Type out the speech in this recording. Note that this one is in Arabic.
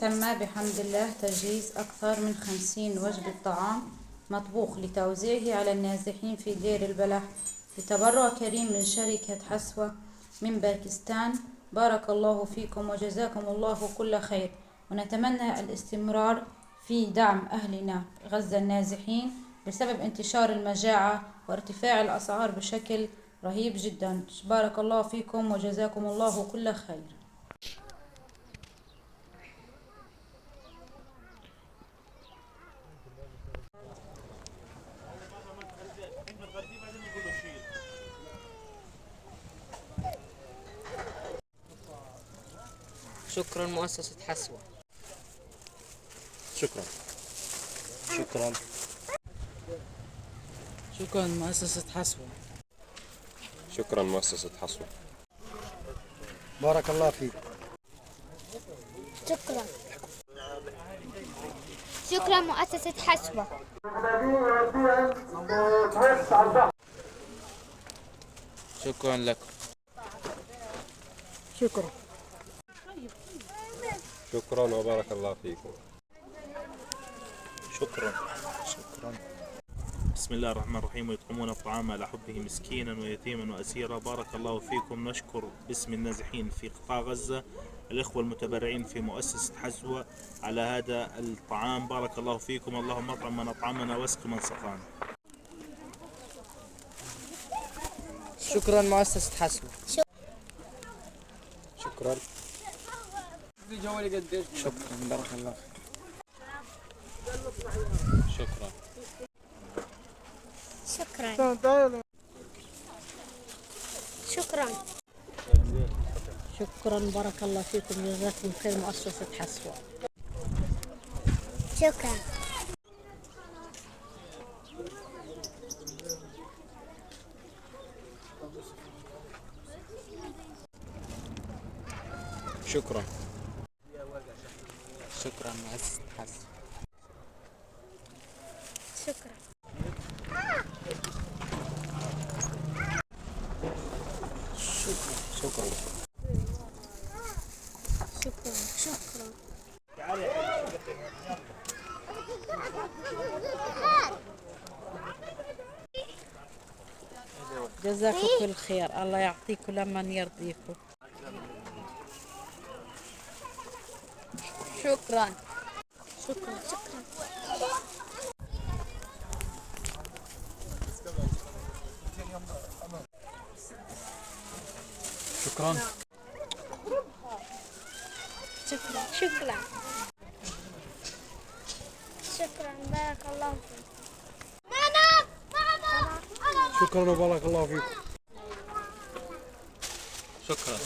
تم بحمد الله تجهيز أكثر من 50 وجبة طعام مطبوخ لتوزيعه على النازحين في دير البلح بتبرع كريم من شركة حسوة من باكستان. بارك الله فيكم وجزاكم الله كل خير، ونتمنى الاستمرار في دعم أهلنا غزة النازحين بسبب انتشار المجاعة وارتفاع الأسعار بشكل رهيب جدا. بارك الله فيكم وجزاكم الله كل خير. شكرا مؤسسة حسوة. شكرا. شكرا. شكرا مؤسسة حسوة. شكرا مؤسسة حسوة. بارك الله فيك. شكرا. شكرا مؤسسة حسوة. شكرا لكم. شكرا. شكرا وبارك الله فيكم. شكرا. بسم الله الرحمن الرحيم. ويطعمون الطعام على حبه مسكينا ويتيما وأسيرا. بارك الله فيكم. نشكر باسم النازحين في قطاع غزة الإخوة المتبرعين في مؤسسة حسوة على هذا الطعام. بارك الله فيكم. اللهم اطعم من أطعمنا واسق من سقانا. شكرا مؤسسة حسوة. شكرا. شكرا بارك الله فيك. شكرا. شكرا. شكرا. شكرا بارك الله فيكم جزاكم خير مؤسسة حسوة. شكرا. شكرا. شكرا مؤسسة حسوة. شكرا. شكرا. شكرا. شكرا. جزاكم كل خير، الله يعطيكم لمن يرضيكم. شكرا. شكرا. شكرا. شكرا. شكرا. شكرا. شكرا. بارك الله فيك. شكرا وبارك الله فيك. شكرا.